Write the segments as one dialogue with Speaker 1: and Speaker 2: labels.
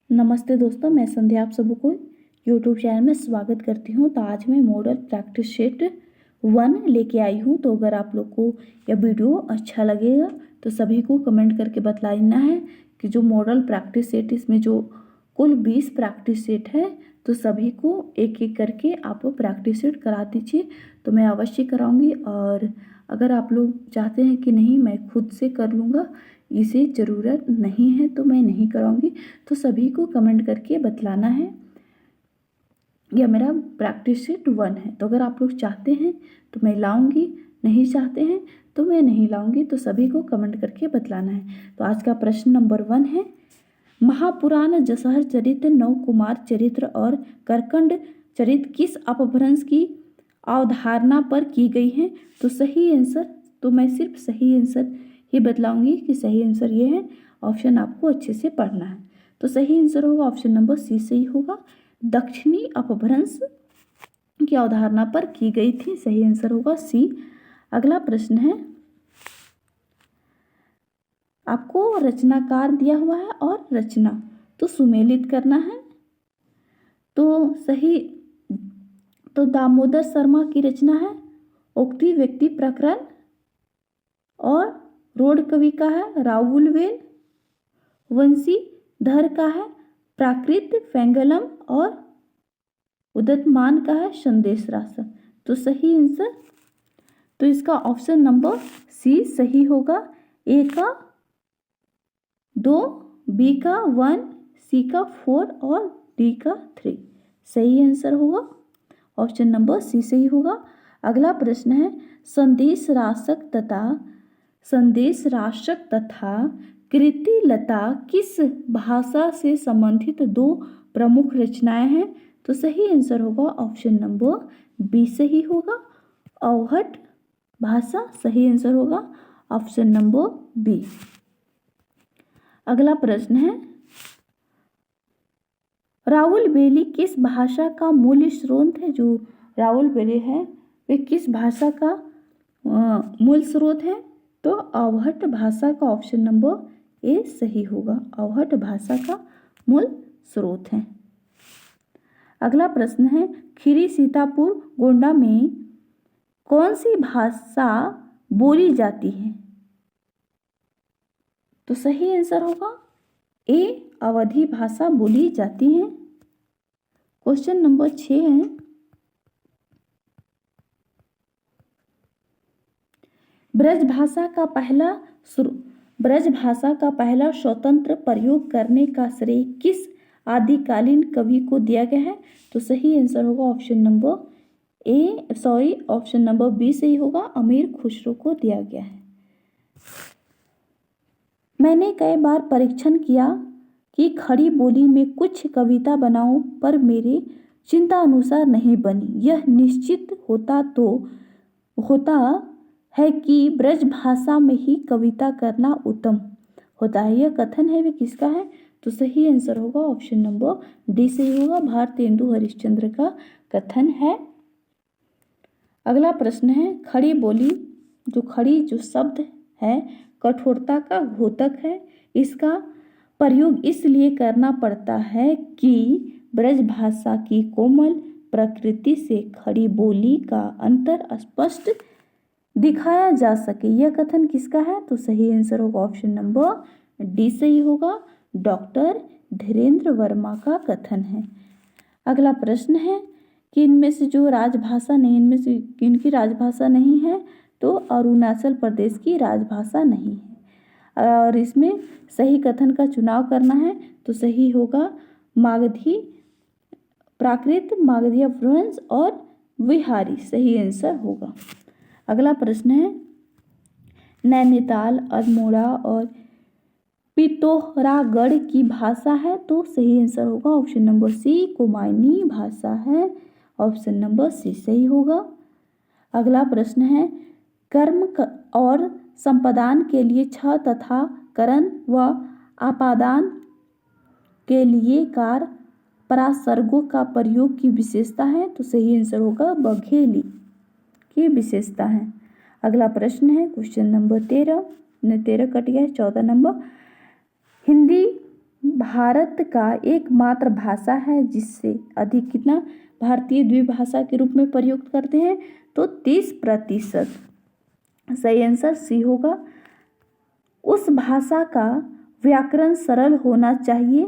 Speaker 1: नमस्ते दोस्तों, मैं संध्या आप सबको यूट्यूब चैनल में स्वागत करती हूँ। तो आज मैं मॉडल प्रैक्टिस शीट 1 लेके आई हूँ। तो अगर आप लोग को यह वीडियो अच्छा लगेगा तो सभी को कमेंट करके बतलाना है कि जो मॉडल प्रैक्टिस सेट, इसमें जो कुल 20 प्रैक्टिस सेट है, तो सभी को एक एक करके आप प्रैक्टिस सेट करा दीजिए। तो मैं अवश्य कराऊंगी। और अगर आप लोग चाहते हैं कि नहीं मैं खुद से कर लूँगा, इसे ज़रूरत नहीं है तो मैं नहीं कराऊंगी, तो सभी को कमेंट करके बतलाना है। यह मेरा प्रैक्टिस सेट 1 है। तो अगर आप लोग चाहते हैं तो मैं लाऊंगी, नहीं चाहते हैं तो मैं नहीं लाऊंगी। तो सभी को कमेंट करके बतलाना है। तो आज का प्रश्न नंबर 1 है, महापुराण जसहर चरित्र, नव कुमार चरित्र और करकंड चरित्र किस अपभ्रंश की अवधारणा पर की गई है? तो सही आंसर, तो मैं सिर्फ सही आंसर ही बतलाऊंगी कि सही आंसर ये है। ऑप्शन आपको अच्छे से पढ़ना है। तो सही आंसर होगा ऑप्शन नंबर सी, सही होगा। दक्षिणी अपभ्रंश की अवधारणा पर की गई थी, सही आंसर होगा सी। अगला प्रश्न है, आपको रचनाकार दिया हुआ है और रचना तो सुमेलित करना है। तो सही, तो दामोदर शर्मा की रचना है उक्ति व्यक्ति प्रकरण, और रोड कवि का है राहुल वेल, वंशी धर का है प्राकृत फैंगलम, और उदतमान का है संदेश रास। तो सही आंसर, तो इसका ऑप्शन नंबर सी सही होगा। ए का 2, बी का 1, सी का 4 और डी का 3 सही आंसर होगा। ऑप्शन नंबर सी सही होगा। अगला प्रश्न है, संदेश राशक तथा कृतिलता किस भाषा से संबंधित दो प्रमुख रचनाएं हैं? तो सही आंसर होगा ऑप्शन नंबर बी सही होगा, अवहट भाषा। सही आंसर होगा ऑप्शन नंबर बी। अगला प्रश्न है, राहुल बेली किस भाषा का मूल स्रोत है? जो राहुल बेली है वे किस भाषा का मूल स्रोत है? तो अवहट भाषा का ऑप्शन नंबर ए सही होगा, अवहट भाषा का मूल स्रोत है। अगला प्रश्न है, खीरी सीतापुर गोंडा में कौन सी भाषा बोली जाती है? तो सही आंसर होगा ए, अवधी भाषा बोली जाती है। क्वेश्चन नंबर 6 है, ब्रज भाषा का पहला स्वतंत्र प्रयोग करने का श्रेय किस आदिकालीन कवि को दिया गया है? तो सही आंसर होगा ऑप्शन नंबर बी सही होगा, अमीर खुसरो को दिया गया है। मैंने कई बार परीक्षण किया कि खड़ी बोली में कुछ कविता बनाऊं, पर मेरे चिंता अनुसार नहीं बनी। यह निश्चित होता है कि ब्रज भाषा में ही कविता करना उत्तम होता है। यह कथन है वे किसका है? तो सही आंसर होगा ऑप्शन नंबर डी सही होगा, भारतेंदु हरिश्चंद्र का कथन है। अगला प्रश्न है, खड़ी बोली, जो शब्द है कठोरता का घोतक है। इसका प्रयोग इसलिए करना पड़ता है कि ब्रज भाषा की कोमल प्रकृति से खड़ी बोली का अंतर स्पष्ट दिखाया जा सके। यह कथन किसका है? तो सही आंसर होगा ऑप्शन नंबर डी सही होगा, डॉक्टर धीरेन्द्र वर्मा का कथन है। अगला प्रश्न है कि इनमें से जो राजभाषा नहीं, इनमें से किनकी राजभाषा नहीं है? तो अरुणाचल प्रदेश की राजभाषा नहीं है। और इसमें सही कथन का चुनाव करना है। तो सही होगा मागधी, प्राकृत, मागधी अपभ्रंश और विहारी सही आंसर होगा। अगला प्रश्न है, नैनीताल, अल्मोड़ा और पिथौरागढ़ की भाषा है? तो सही आंसर होगा ऑप्शन नंबर सी, कुमाऊनी भाषा है। ऑप्शन नंबर सी सही होगा। अगला प्रश्न है, कर्म और संपादन के लिए छ तथा करण व आपादान के लिए कार परासर्गों का प्रयोग की विशेषता है? तो सही आंसर होगा बघेली की विशेषता है। अगला प्रश्न है क्वेश्चन नंबर 13 कट गया है। 14 नंबर, हिंदी भारत का एकमात्र भाषा है जिससे अधिक कितना भारतीय द्विभाषा के रूप में प्रयुक्त करते हैं, तो 30%। सही आंसर सी होगा। उस भाषा का व्याकरण सरल होना चाहिए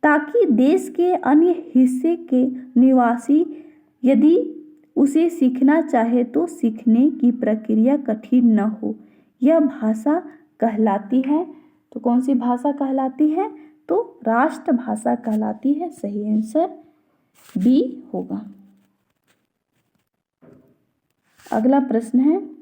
Speaker 1: ताकि देश के अन्य हिस्से के निवासी यदि उसे सीखना चाहे तो सीखने की प्रक्रिया कठिन न हो। यह भाषा कहलाती है, तो कौन सी भाषा कहलाती है, तो राष्ट्रभाषा कहलाती है। सही आंसर बी होगा। अगला प्रश्न है,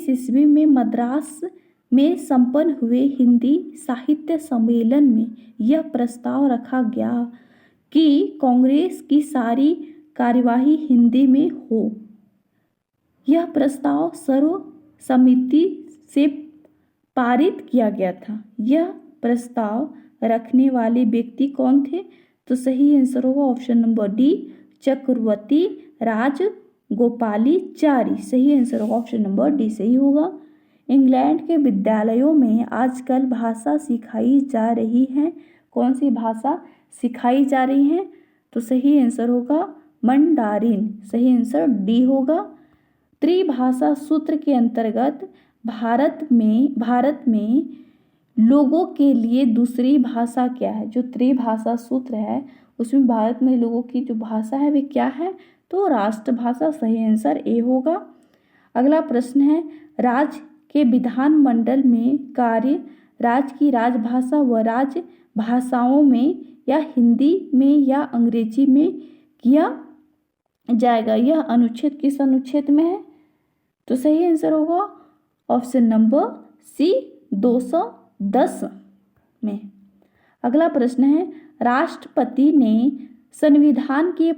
Speaker 1: ईस्वी में मद्रास में संपन्न हुए हिंदी साहित्य सम्मेलन में यह प्रस्ताव रखा गया कि कांग्रेस की सारी कार्यवाही हिंदी में हो। यह प्रस्ताव सर्वसम्मति से पारित किया गया था। यह प्रस्ताव रखने वाले व्यक्ति कौन थे, तो सही आंसर होगा ऑप्शन नंबर डी, चक्रवर्ती राजगोपालाचारी। सही आंसर होगा ऑप्शन नंबर डी सही होगा। इंग्लैंड के विद्यालयों में आजकल भाषा सिखाई जा रही है। कौन सी भाषा सिखाई जा रही है, तो सही आंसर होगा मंडारिन। सही आंसर डी होगा। त्रिभाषा सूत्र के अंतर्गत भारत में लोगों के लिए दूसरी भाषा क्या है। जो त्रिभाषा सूत्र है उसमें भारत में लोगों की जो भाषा है वे क्या है, तो राष्ट्रभाषा। सही आंसर ए होगा। अगला प्रश्न है, राज्य के विधानमंडल में कार्य राज्य की राजभाषा व राज्य भाषाओं में या हिंदी में या अंग्रेजी में किया जाएगा। यह अनुच्छेद किस अनुच्छेद में है, तो सही आंसर होगा ऑप्शन नंबर सी 210 में। अगला प्रश्न है, राष्ट्रपति ने संविधान के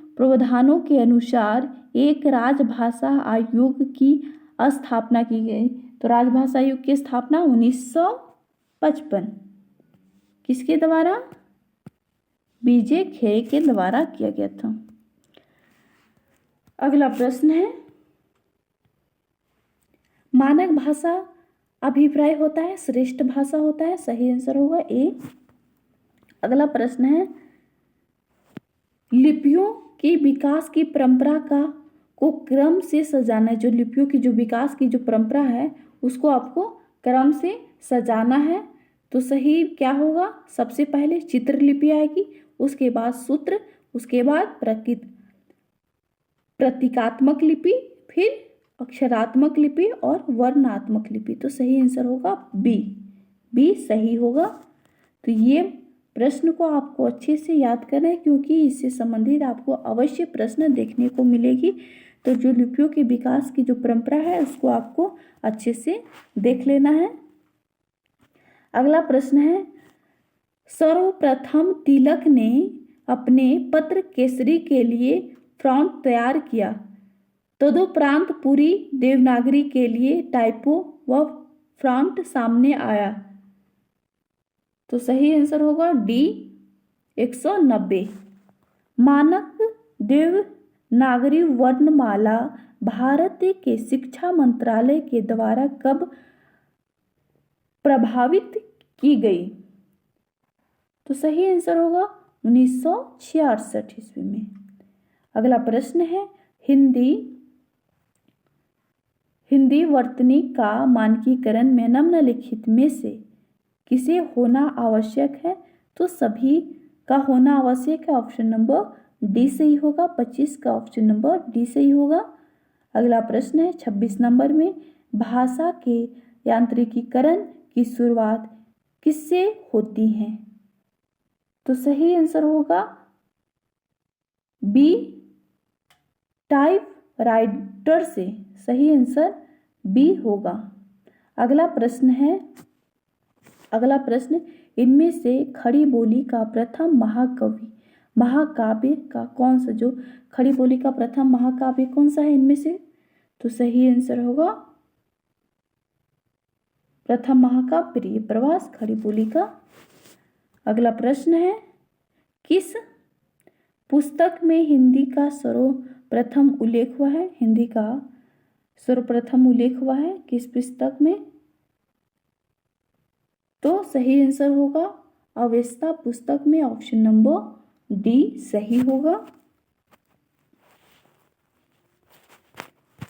Speaker 1: प्रावधानों के अनुसार एक राजभाषा आयोग की स्थापना की गई। तो राजभाषा आयोग की स्थापना 1955 किसके द्वारा, बीजे खेड़े के द्वारा किया गया था। अगला प्रश्न है, मानक भाषा अभिप्राय होता है श्रेष्ठ भाषा होता है। सही आंसर होगा ए। अगला प्रश्न है, लिपियों के विकास की परंपरा को क्रम से सजाना है। जो लिपियों की जो विकास की जो परंपरा है उसको आपको क्रम से सजाना है। तो सही क्या होगा, सबसे पहले चित्रलिपि आएगी, उसके बाद सूत्र, उसके बाद प्रतीकात्मक लिपि, फिर अक्षरात्मक लिपि और वर्णात्मक लिपि। तो सही आंसर होगा बी सही होगा। तो ये प्रश्न को आपको अच्छे से याद करना है क्योंकि इससे संबंधित आपको अवश्य प्रश्न देखने को मिलेगी। तो जो लिपियों के विकास की जो परंपरा है उसको आपको अच्छे से देख लेना है। अगला प्रश्न है, सर्वप्रथम तिलक ने अपने पत्र केसरी के लिए फॉन्ट तैयार किया। तदुपरांत पूरी देवनागरी के लिए टाइपो व फॉन्ट सामने आया। तो सही आंसर होगा डी 190। मानक देवनागरी वर्णमाला भारत के शिक्षा मंत्रालय के द्वारा कब प्रभावित की गई। तो सही आंसर होगा 1966 ईस्वी में। अगला प्रश्न है, हिंदी वर्तनी का मानकीकरण में निम्नलिखित में से किसे होना आवश्यक है। तो सभी का होना आवश्यक है। ऑप्शन नंबर डी सही होगा। 25 का ऑप्शन नंबर डी सही होगा। अगला प्रश्न है 26 नंबर में, भाषा के यांत्रिकीकरण की शुरुआत किससे होती है। तो सही आंसर होगा बी टाइप राइटर से। सही आंसर बी होगा। अगला प्रश्न इनमें से खड़ी बोली का प्रथम महाकाव्य का कौन सा, जो खड़ी बोली का प्रथम महाकाव्य कौन सा है इनमें से। तो सही आंसर होगा प्रथम महाकाव्य प्रिय प्रवास खड़ी बोली का अगला प्रश्न है, किस पुस्तक में हिंदी का सर्वप्रथम उल्लेख हुआ है? हिंदी का सर्वप्रथम उल्लेख हुआ है किस पुस्तक में? तो सही आंसर होगा अवेस्ता पुस्तक में, ऑप्शन नंबर डी सही होगा।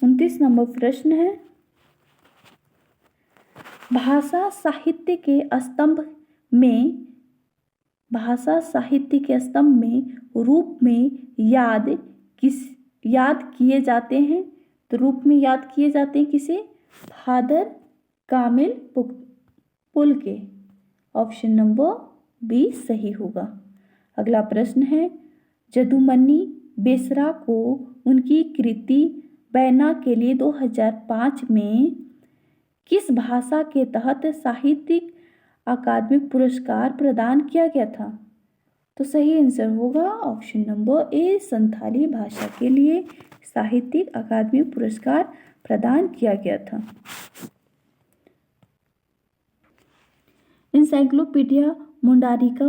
Speaker 1: 29 नंबर प्रश्न है, भाषा साहित्य के स्तंभ में रूप में याद किए जाते हैं? तो रूप में याद किए जाते हैं किसे? फादर कामिल पुल के, ऑप्शन नंबर बी सही होगा। अगला प्रश्न है, जदुमणि बेसरा को उनकी कृति बैना के लिए 2005 में किस भाषा के तहत साहित्यिक अकादमिक पुरस्कार प्रदान किया गया था? तो सही आंसर होगा ऑप्शन नंबर ए, संथाली भाषा के लिए साहित्यिक अकादमिक पुरस्कार प्रदान किया गया था। एनसाइक्लोपीडिया मुंडारिका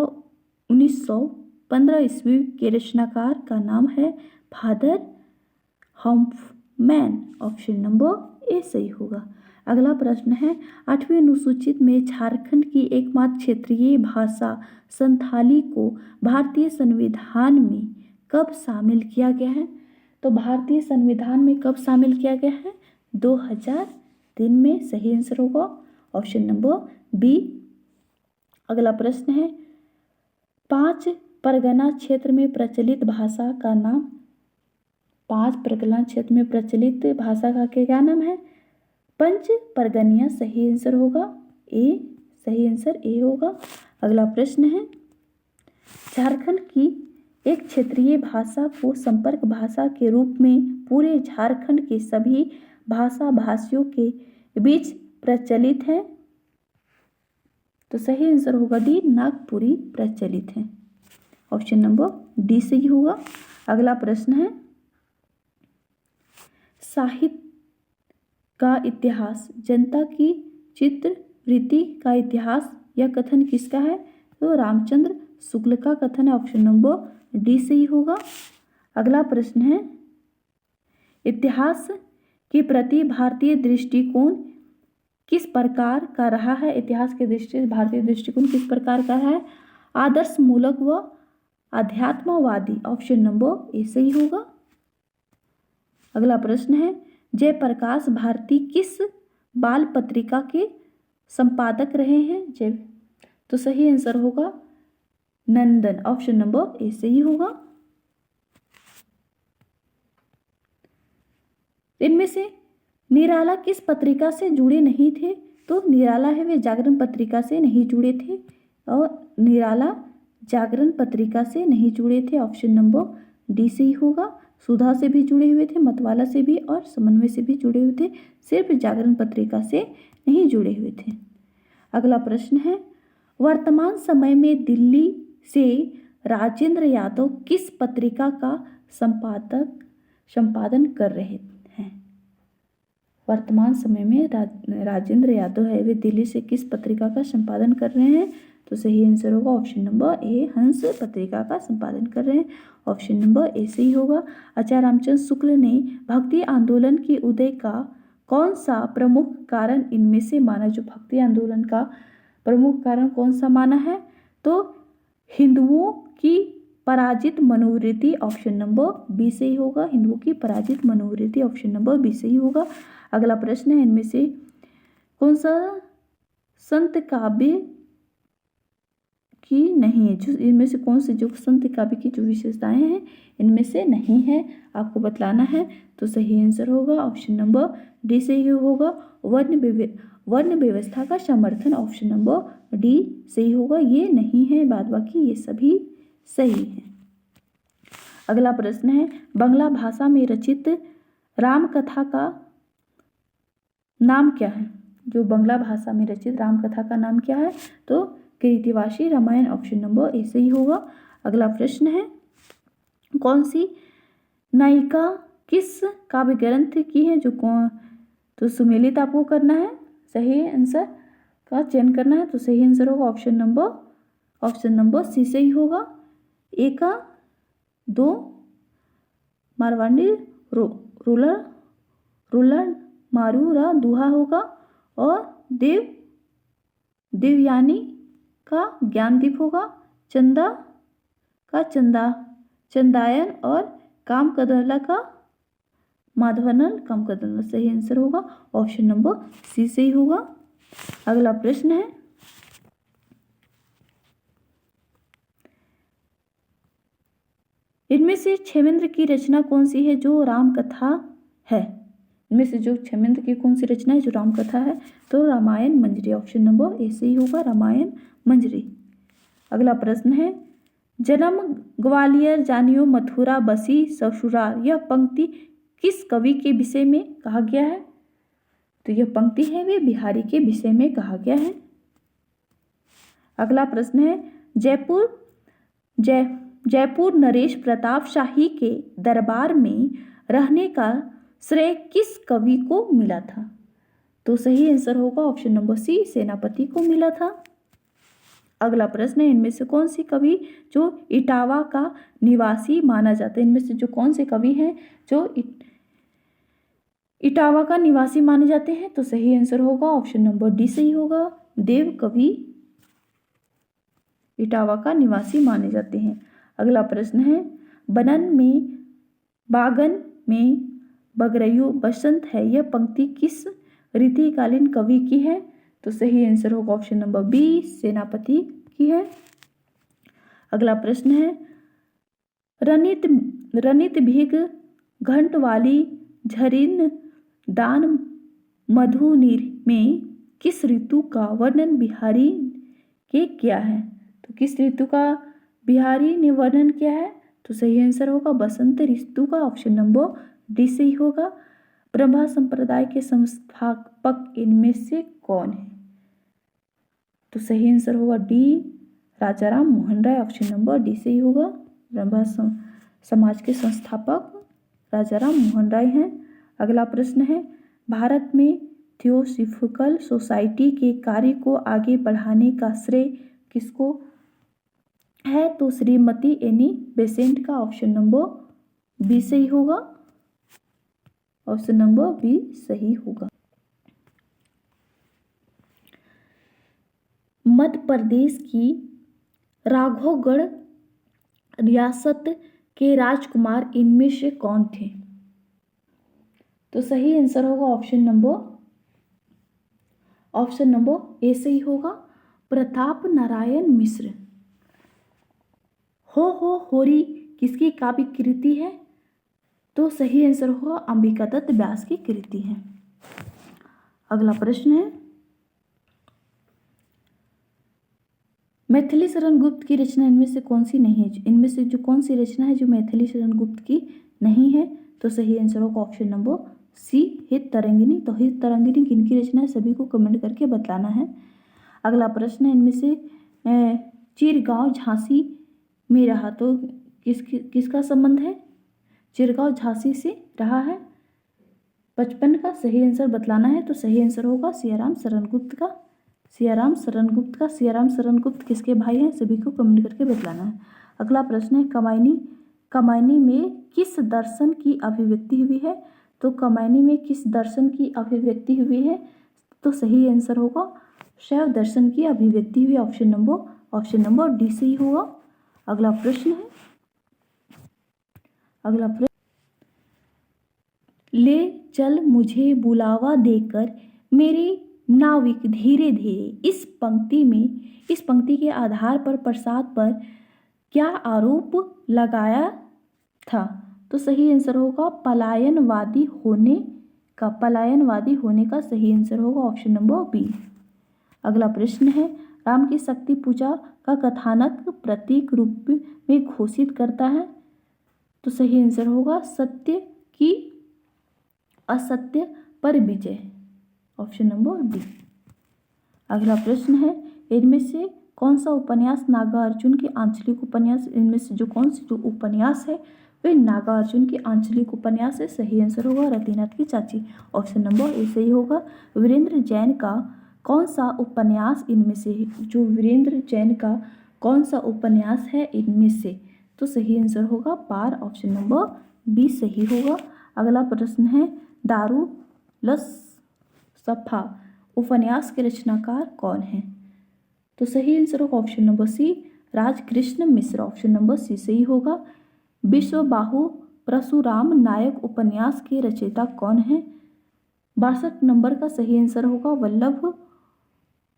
Speaker 1: 1915 ईस्वी के रचनाकार का नाम है फादर हम्फ्मैन, ऑप्शन नंबर ए सही होगा। अगला प्रश्न है, 8वीं अनुसूचित में झारखंड की एकमात्र क्षेत्रीय भाषा संथाली को भारतीय संविधान में कब शामिल किया गया है? तो भारतीय संविधान में कब शामिल किया गया है? 2003 में, सही आंसर होगा ऑप्शन नंबर बी। अगला प्रश्न है, 5 परगना क्षेत्र में प्रचलित भाषा का नाम? 5 परगना क्षेत्र में प्रचलित भाषा का क्या नाम है? पंच परगनिया, सही आंसर होगा ए, सही आंसर ए होगा। अगला प्रश्न है, झारखंड की एक क्षेत्रीय भाषा को संपर्क भाषा के रूप में पूरे झारखंड के सभी भाषा भाषियों के बीच प्रचलित है? तो सही आंसर होगा डी, नागपुरी प्रचलित है, ऑप्शन नंबर डी सही होगा। अगला प्रश्न है, साहित्य का इतिहास, जनता की चित्रवृत्ति का इतिहास, यह कथन किसका है? तो रामचंद्र शुक्ल का कथन है, ऑप्शन नंबर डी सही होगा। अगला प्रश्न है, इतिहास के प्रति भारतीय दृष्टिकोण किस प्रकार का रहा है? इतिहास के दृष्टि भारतीय दृष्टिकोण किस प्रकार का है? आदर्श मूलक व अध्यात्मवादी, ऑप्शन नंबर ए सही होगा। अगला प्रश्न है, जयप्रकाश भारती किस बाल पत्रिका के संपादक रहे हैं? तो सही आंसर होगा नंदन, ऑप्शन नंबर ए सही होगा। इनमें से निराला किस पत्रिका से जुड़े नहीं थे? तो निराला है वे जागरण पत्रिका से नहीं जुड़े थे, और निराला जागरण पत्रिका से नहीं जुड़े थे, ऑप्शन नंबर डी सही होगा। सुधा से भी जुड़े हुए थे, मतवाला से भी और समन्वय से भी जुड़े हुए थे, सिर्फ जागरण पत्रिका से नहीं जुड़े हुए थे। अगला प्रश्न है, वर्तमान समय में दिल्ली से राजेंद्र यादव किस पत्रिका का संपादन कर रहे हैं? वर्तमान समय में राजेंद्र यादव है वे दिल्ली से किस पत्रिका का संपादन कर रहे हैं? तो सही आंसर होगा ऑप्शन नंबर ए, हंस पत्रिका का संपादन कर रहे हैं, ऑप्शन नंबर ए सही होगा। आचार्य रामचंद्र शुक्ल ने भक्ति आंदोलन के उदय का कौन सा प्रमुख कारण इनमें से माना? जो भक्ति आंदोलन का प्रमुख कारण कौन सा माना है? तो हिंदुओं की पराजित मनोवृत्ति, ऑप्शन नंबर बी सही होगा। हिंदुओं की पराजित मनोवृत्ति, ऑप्शन नंबर बी सही होगा। अगला प्रश्न है, इनमें से कौन सा संत काव्य की नहीं है? जो इनमें से कौन से जो संत काव्य की जो विशेषताएं हैं इनमें से नहीं है, आपको बतलाना है। तो सही आंसर होगा ऑप्शन नंबर डी सही होगा। वर्ण व्यवस्था का समर्थन, ऑप्शन नंबर डी सही होगा। ये नहीं है, बाद बाकी ये सभी सही है। अगला प्रश्न है, बांग्ला भाषा में रचित रामकथा का नाम क्या है? जो बांग्ला भाषा में रचित रामकथा का नाम क्या है? तो कृतिवासी रामायण, ऑप्शन नंबर ए सही होगा। अगला प्रश्न है, कौन सी नायिका किस काव्य ग्रंथ की है? जो कौन? तो सुमेलित आपको करना है, सही आंसर का चयन करना है। तो सही आंसर होगा option number option number C सही होगा। एका 2 मारवाड़ी रूलर मारूरा दुहा होगा, और देवयानी का ज्ञानदीप होगा, चंदा का चंदायन, और काम कदला का माधवनल काम कदला। सही आंसर होगा ऑप्शन नंबर सी सही होगा। अगला प्रश्न है, इनमें से क्षेमेंद्र की रचना कौन सी है जो राम कथा है? इनमें से जो क्षेमेंद्र की कौन सी रचना है जो राम कथा है? तो रामायण मंजरी। ऑप्शन नंबर ए सही होगा, रामायण मंजरी। अगला प्रश्न है, जन्म ग्वालियर जानियो मथुरा बसी ससुराल, यह पंक्ति किस कवि के विषय में कहा गया है? तो यह पंक्ति है वे बिहारी के विषय में कहा गया है। अगला प्रश्न है, जयपुर नरेश प्रताप शाही के दरबार में रहने का श्रेय किस कवि को मिला था? तो सही आंसर होगा ऑप्शन नंबर सी, सेनापति को मिला था। अगला प्रश्न है, इनमें से कौन सी कवि जो इटावा का निवासी माना जाता है? इनमें से जो कौन से कवि हैं जो इटावा का निवासी माने जाते हैं? तो सही आंसर होगा ऑप्शन नंबर डी सही होगा, देव कवि इटावा का निवासी माने जाते हैं। अगला प्रश्न है, बागन में बगरयू बसंत है, यह पंक्ति किस रीतिकालीन कवि की है? तो सही आंसर होगा ऑप्शन नंबर बी, सेनापति की है। अगला प्रश्न है, रनित भीग घंट वाली झरिन दान मधुनीर में किस ऋतु का वर्णन बिहारी के किया है? तो किस ऋतु का बिहारी ने वर्णन किया है? तो सही आंसर होगा बसंत ऋतु का, ऑप्शन नंबर डी सही होगा। ब्रह्मा संप्रदाय के संस्थापक इनमें से कौन है? तो सही आंसर होगा D, Rajaram Mohan Roy. Option number D सही होगा, ब्रह्मा समाज के संस्थापक राजाराम मोहन राय हैं। अगला प्रश्न है, भारत में थियोसॉफिकल सोसाइटी के कार्य को आगे बढ़ाने का श्रेय किसको है? तो श्रीमती एनी बेसेंट का। ऑप्शन नंबर बी सही होगा, ऑप्शन नंबर बी सही होगा। मध्य प्रदेश की राघवगढ़ रियासत के राजकुमार इनमें से कौन थे? तो सही आंसर होगा ऑप्शन नंबर ए सही होगा, प्रताप नारायण मिश्र। हो होरी किसकी काव्य कृति है? तो सही आंसर होगा अंबिका दत्त व्यास की कृति है। अगला प्रश्न है, मैथिली शरण गुप्त की रचना इनमें से कौन सी नहीं है? इनमें से जो कौन सी रचना है जो मैथिली शरण गुप्त की नहीं है? तो सही आंसर होगा ऑप्शन नंबर सी, हित तरंगिनी। तो हित तरंगिनी किनकी रचना है सभी को कमेंट करके बतलाना है। अगला प्रश्न है, इनमें से चिरगांव झांसी में रहा, तो किसका संबंध है? चिरगांव झांसी से रहा है 55 का। सही आंसर बतलाना है, तो सही आंसर होगा सियाराम शरण गुप्त का। सियाराम शरण गुप्त किसके भाई हैं? सभी को कमेंट करके बतलाना है। अगला प्रश्न है, कमायनी में किस दर्शन की अभिव्यक्ति हुई है? तो कमायनी में किस दर्शन की अभिव्यक्ति हुई है? तो सही आंसर होगा शैव दर्शन की अभिव्यक्ति हुई, ऑप्शन नंबर डी सही होगा। अगला प्रश्न है, ले चल मुझे बुलावा देकर मेरे नाविक धीरे धीरे, इस पंक्ति के आधार पर प्रसाद पर क्या आरोप लगाया था? तो सही आंसर होगा पलायनवादी होने का सही आंसर होगा ऑप्शन नंबर बी। अगला प्रश्न है, राम की शक्ति पूजा का कथानक प्रतीक रूप में घोषित करता है? तो सही आंसर होगा सत्य की असत्य पर विजय, ऑप्शन नंबर डी। अगला प्रश्न है, इनमें से कौन सा उपन्यास नागार्जुन के आंचलिक उपन्यास? इनमें से जो कौन सी जो उपन्यास है वे नागार्जुन के आंचलिक उपन्यास है? सही आंसर होगा रतिनाथ की चाची, ऑप्शन नंबर ए सही होगा। वीरेंद्र जैन का कौन सा उपन्यास इनमें से जो वीरेंद्र जैन का कौन सा उपन्यास है इनमें से? तो सही आंसर होगा पार, ऑप्शन नंबर बी सही होगा। अगला प्रश्न है दारुलसफ़ा उपन्यास के रचनाकार कौन है? तो सही आंसर होगा ऑप्शन नंबर सी राजकृष्ण मिश्र, ऑप्शन नंबर सी सही होगा। विश्वबाहु परशुराम नायक उपन्यास के रचयिता कौन है? 62 नंबर का सही आंसर होगा Vallabh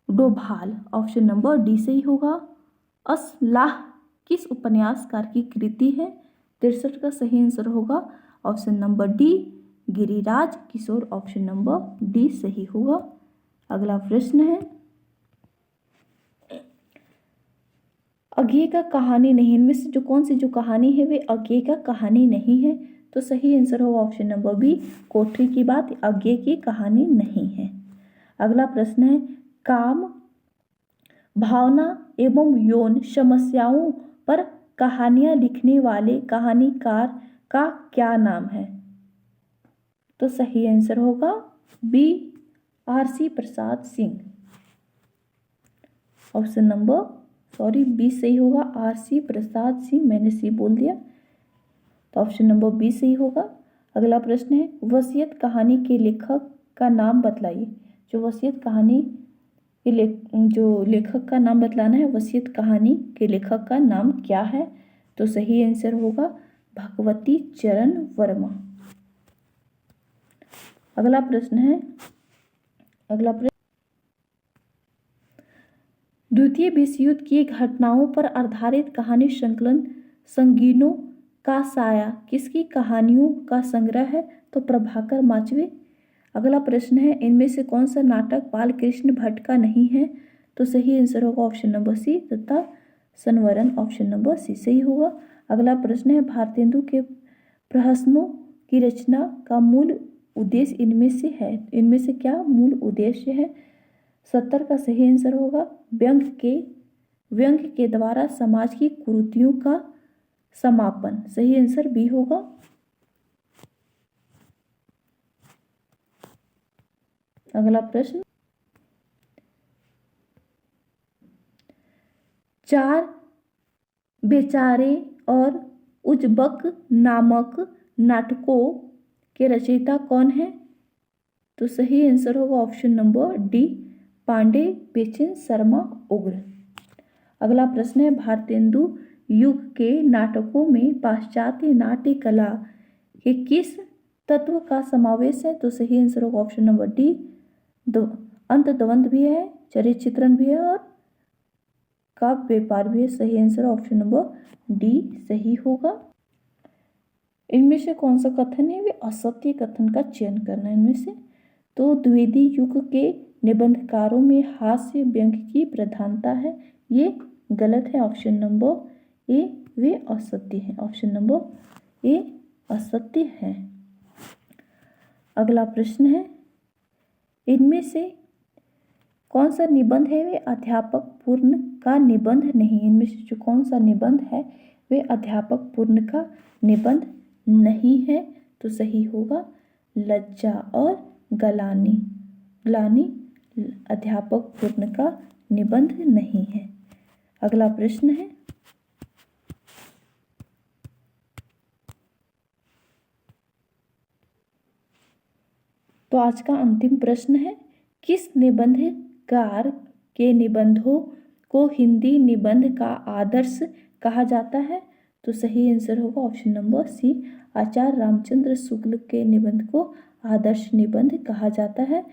Speaker 1: Doval, option number D सही होगा। असलाह किस उपन्यासकार की कृति है? 63 का सही आंसर होगा option number D Giriraj Kishore, option number D सही होगा। अगला प्रश्न है अज्ञे का कहानी नहीं, इनमें से जो कौन सी जो कहानी है वे अज्ञे का कहानी नहीं है? तो सही आंसर होगा ऑप्शन नंबर बी कोठरी की बात अज्ञे की कहानी नहीं है। अगला प्रश्न है काम, भावना एवं यौन समस्याओं पर कहानियां लिखने वाले कहानीकार का क्या नाम है? तो सही आंसर होगा B RC. Prasad Singh, option number B सही होगा आर.सी. प्रसाद सिंह, मैंने सी बोल दिया, तो ऑप्शन नंबर बी सही होगा। अगला प्रश्न है वसीयत कहानी के लेखक का नाम बतलाइए। जो वसीयत कहानी के जो लेखक का नाम बतलाना है, वसीयत कहानी के लेखक का नाम क्या है? तो सही आंसर होगा भगवती चरण वर्मा। अगला प्रश्न द्वितीय विश्व युद्ध की घटनाओं पर आधारित कहानी संकलन संगीनों का साया किसकी कहानियों का संग्रह है? तो प्रभाकर माचवे। अगला प्रश्न है इनमें से कौन सा नाटक बालकृष्ण भट्ट का नहीं है? तो सही आंसर होगा ऑप्शन नंबर सी तथा संवरण, ऑप्शन नंबर सी सही होगा। अगला प्रश्न है भारतेंदु के प्रहसनों की रचना का मूल उद्देश्य इनमें से क्या मूल उद्देश्य है? 70 का सही आंसर होगा व्यंग्य के द्वारा समाज की कुरीतियों का समापन, सही आंसर बी होगा। अगला प्रश्न चार बेचारे और उजबक नामक नाटकों के रचयिता कौन है? तो सही आंसर होगा ऑप्शन नंबर डी पांडे बेचन शर्मा उग्र। अगला प्रश्न है भारतेंदु युग के नाटकों में पाश्चात्य नाट्य कला के किस तत्व का समावेश है? तो सही आंसर होगा ऑप्शन नंबर डी अंत द्वंद भी है, चरित्र चित्रण भी है और काव्य व्यापार भी है, सही आंसर ऑप्शन नंबर डी सही होगा। इनमें से कौन सा कथन है? वे असत्य कथन का चयन करना है इनमें से। तो द्विवेदी युग के निबंधकारों में हास्य व्यंग्य की प्रधानता है, ये गलत है, ऑप्शन नंबर ए वे असत्य है, ऑप्शन नंबर ए असत्य है। अगला प्रश्न है इनमें से कौन सा निबंध है वे अध्यापक पूर्ण का निबंध नहीं? इनमें से जो कौन सा निबंध है वे अध्यापक पूर्ण का निबंध नहीं है? तो सही होगा लज्जा और गलानी अध्यापक पूर्ण का निबंध नहीं है। अगला प्रश्न है तो आज का अंतिम प्रश्न है किस निबंधकार के निबंधों को हिंदी निबंध का आदर्श कहा जाता है? तो सही आंसर होगा ऑप्शन नंबर सी आचार्य रामचंद्र शुक्ल के निबंध को आदर्श निबंध कहा जाता है।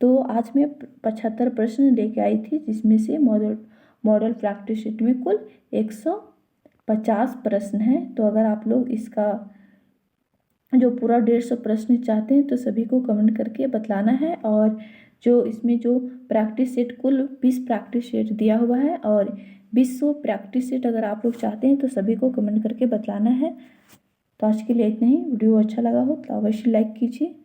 Speaker 1: तो आज मैं 75 प्रश्न लेके आई थी जिसमें से मॉडल प्रैक्टिस शीट में कुल 150 प्रश्न हैं। तो अगर आप लोग इसका जो पूरा 150 प्रश्न चाहते हैं तो सभी को कमेंट करके बतलाना है। और जो इसमें जो प्रैक्टिस सेट कुल 20 प्रैक्टिस सेट दिया हुआ है और 200 प्रैक्टिस सेट अगर आप लोग चाहते हैं तो सभी को कमेंट करके बतलाना है। तो आज के लिए इतना ही। वीडियो अच्छा लगा हो तो अवश्य लाइक कीजिए।